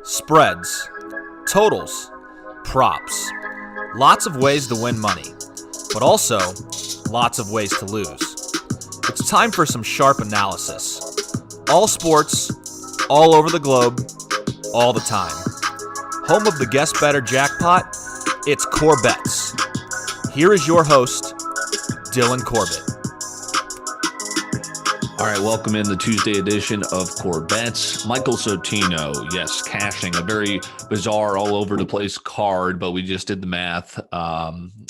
spreads, totals, props. Lots of ways to win money, but also lots of ways to lose. It's time for some sharp analysis. All sports, all over the globe, all the time. Home of the Guest Bettor jackpot, it's CorBET. Here is your host, Dylan Corbett. All right, welcome in the Tuesday edition of CorBET. Michael Soteno, yes, cashing a very bizarre, all over the place card, but we just did the math,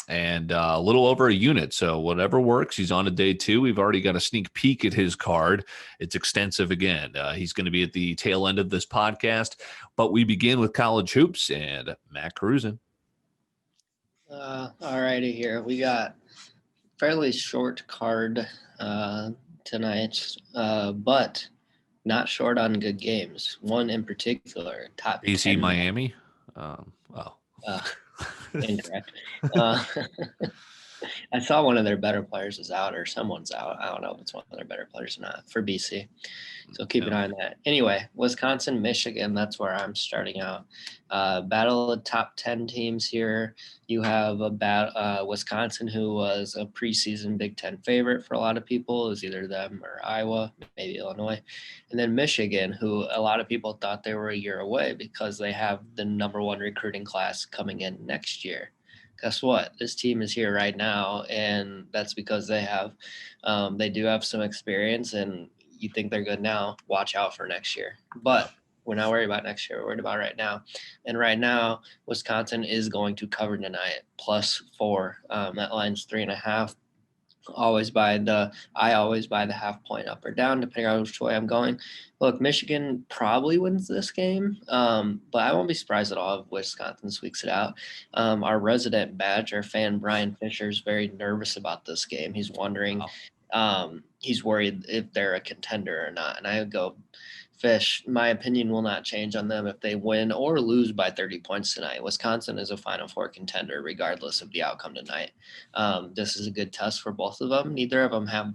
and a little over a unit. So whatever works, he's on to day two. We've already got a sneak peek at his card. It's extensive again. He's going to be at the tail end of this podcast, but we begin with college hoops and Matt Cruzen. All righty here. We got fairly short card tonight, but not short on good games. One in particular, top BC 10. Miami. Incorrect. I saw one of their better players is out, or someone's out. I don't know if it's one of their better players or not for BC. So keep an eye on that. Anyway, Wisconsin, Michigan, that's where I'm starting out. Battle of top 10 teams here. You have Wisconsin, who was a preseason Big Ten favorite for a lot of people. It was either them or Iowa, maybe Illinois. And then Michigan, who a lot of people thought they were a year away because they have the number one recruiting class coming in next year. Guess what? This team is here right now, and that's because they do have some experience, and you think they're good now. Watch out for next year. But we're not worried about next year. We're worried about right now. And right now, Wisconsin is going to cover tonight, +4. That line's 3.5. I always buy the half point up or down, depending on which way I'm going. Look, Michigan probably wins this game, but I won't be surprised at all if Wisconsin squeaks it out. Our resident Badger fan, Brian Fisher, is very nervous about this game. He's wondering, he's worried if they're a contender or not. And I would go, Fish, my opinion will not change on them if they win or lose by 30 points tonight. Wisconsin is a Final Four contender regardless of the outcome tonight. This is a good test for both of them. Neither of them have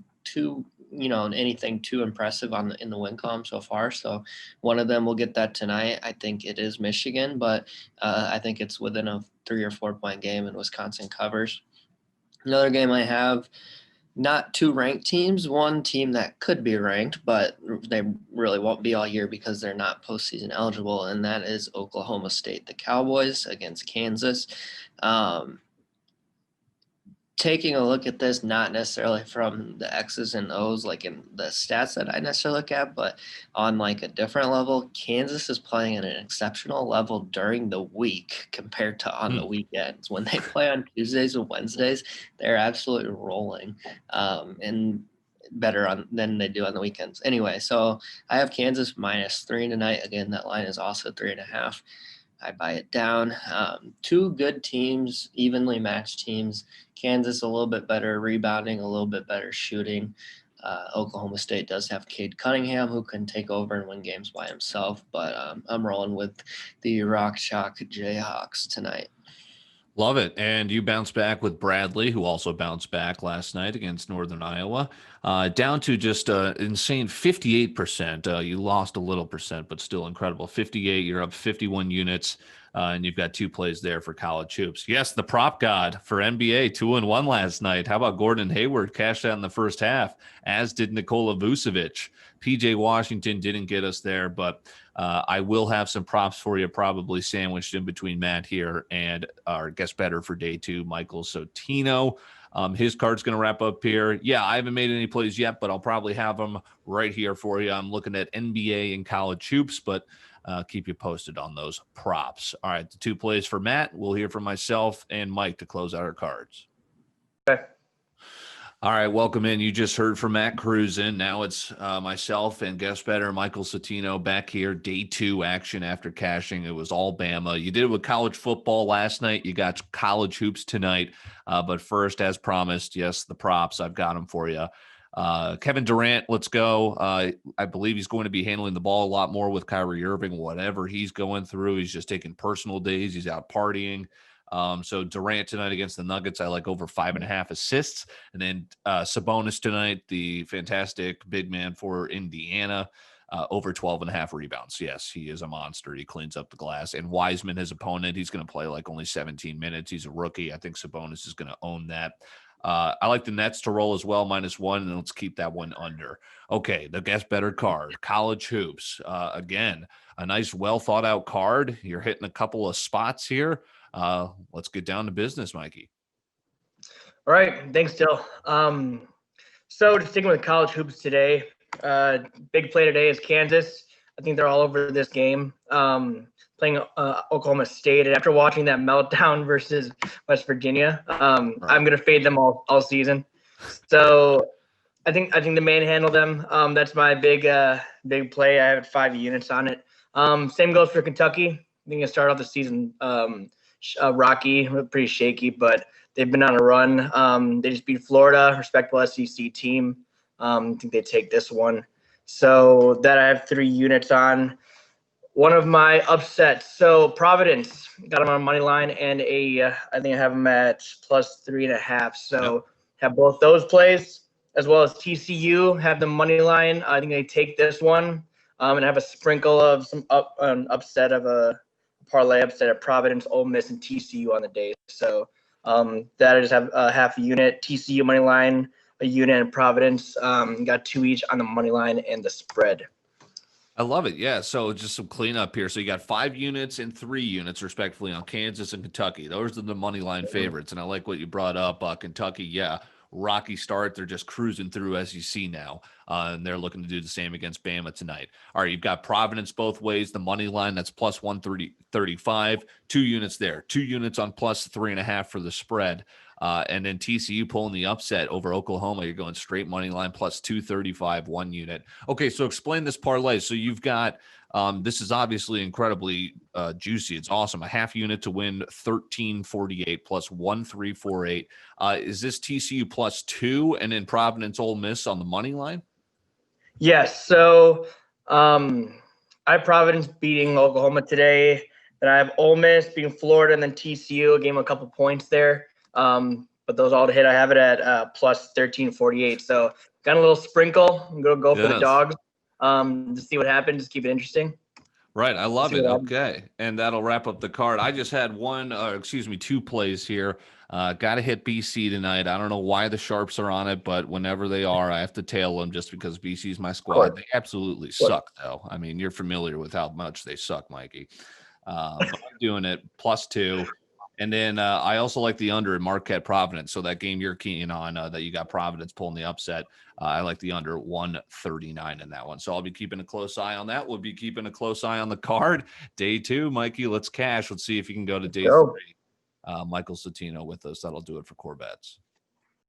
anything too impressive in the win column so far. So one of them will get that tonight. I think it is Michigan, but I think it's within a 3 or 4 point game and Wisconsin covers. Another game I have, not two ranked teams, one team that could be ranked, but they really won't be all year because they're not postseason eligible, and that is Oklahoma State, the Cowboys against Kansas. Taking a look at this, not necessarily from the X's and O's, like in the stats that I necessarily look at, but on like a different level, Kansas is playing at an exceptional level during the week compared to on the weekends. When they play on Tuesdays and Wednesdays, they're absolutely rolling and better than they do on the weekends. Anyway, so I have Kansas -3 tonight. Again, that line is also 3.5. I buy it down. Two good teams, evenly matched teams. Kansas a little bit better rebounding, a little bit better shooting. Oklahoma State does have Cade Cunningham, who can take over and win games by himself. But I'm rolling with the Rock Chalk Jayhawks tonight. Love it. And you bounce back with Bradley, who also bounced back last night against Northern Iowa, down to just insane 58%. You lost a little percent, but still incredible. 58, you're up 51 units, and you've got two plays there for college hoops. Yes, the prop god for NBA, 2-1 last night. How about Gordon Hayward cashed out in the first half, as did Nikola Vucevic. PJ Washington didn't get us there, but I will have some props for you, probably sandwiched in between Matt here and our guest bettor for day two, Michael Soteno. His card's going to wrap up here. Yeah, I haven't made any plays yet, but I'll probably have them right here for you. I'm looking at NBA and college hoops, but keep you posted on those props. All right, the two plays for Matt. We'll hear from myself and Mike to close out our cards. Okay. All right, welcome in. You just heard from Matt Cruzen. Now it's myself and guest bettor Michael Soteno back here. Day two action after cashing. It was all Bama. You did it with college football last night. You got college hoops tonight. But first, as promised, yes, the props. I've got them for you. Kevin Durant, let's go. I believe he's going to be handling the ball a lot more with Kyrie Irving, whatever he's going through. He's just taking personal days. He's out partying. So Durant tonight against the Nuggets, I like over 5.5 assists. And then Sabonis tonight, the fantastic big man for Indiana. over 12.5 rebounds. Yes, he is a monster. He cleans up the glass. And Wiseman, his opponent, he's going to play like only 17 minutes. He's a rookie. I think Sabonis is going to own that. I like the Nets to roll as well, -1, and let's keep that one under. Okay, the Guest Bettor card, college hoops. Again, a nice, well thought out card. You're hitting a couple of spots here. Let's get down to business, Mikey. All right, thanks, Dill. So just sticking with college hoops today, big play today is Kansas. I think they're all over this game, playing Oklahoma State. And after watching that meltdown versus West Virginia, I'm going to fade them all season. So I think they manhandle them. That's my big play. I have 5 units on it. Same goes for Kentucky. I think I start off the season rocky, pretty shaky, but they've been on a run. They just beat Florida, respectable SEC team. I think they take this one. So that I have 3 units on. One of my upsets. So Providence, got them on money line and I think I have them at +3.5. So have both those plays, as well as TCU, have the money line. I think they take this one and have a sprinkle of some upset of a parlay upset at Providence, Ole Miss, and TCU on the day. So that I just have a half a unit, TCU money line, a unit, and Providence. Got 2 each on the money line and the spread. I love it. Yeah. So just some cleanup here. So you got 5 units and 3 units, respectively, on Kansas and Kentucky. Those are the money line favorites. And I like what you brought up. Kentucky, yeah, rocky start. They're just cruising through SEC now. And they're looking to do the same against Bama tonight. All right, you've got Providence both ways. The money line, that's +135. 2 units there. 2 units on +3.5 for the spread. And then TCU pulling the upset over Oklahoma. You're going straight money line +235, 1 unit. Okay, so explain this parlay. So you've got this is obviously incredibly juicy. It's awesome. A half unit to win 1348 +1348. Is this TCU +2 and then Providence Ole Miss on the money line? Yes. So I have Providence beating Oklahoma today. Then I have Ole Miss beating Florida, and then TCU. Gave them a couple points there. But those all to hit. I have it at +1348. So got a little sprinkle. I'm gonna go for the dogs. To see what happens. Just keep it interesting. Right. I love it. Okay. And that'll wrap up the card. I just had 2 plays here. Got to hit BC tonight. I don't know why the Sharps are on it, but whenever they are, I have to tail them just because BC's my squad. They absolutely suck, though. I mean, you're familiar with how much they suck, Mikey. But I'm doing it +2. And then I also like the under in Marquette Providence. So that game you're keying on that you got Providence pulling the upset. I like the under 139 in that one. So I'll be keeping a close eye on that. We'll be keeping a close eye on the card. Day 2, Mikey, let's cash. Let's see if you can go to day 3. Michael Soteno with us. That'll do it for CorBETs.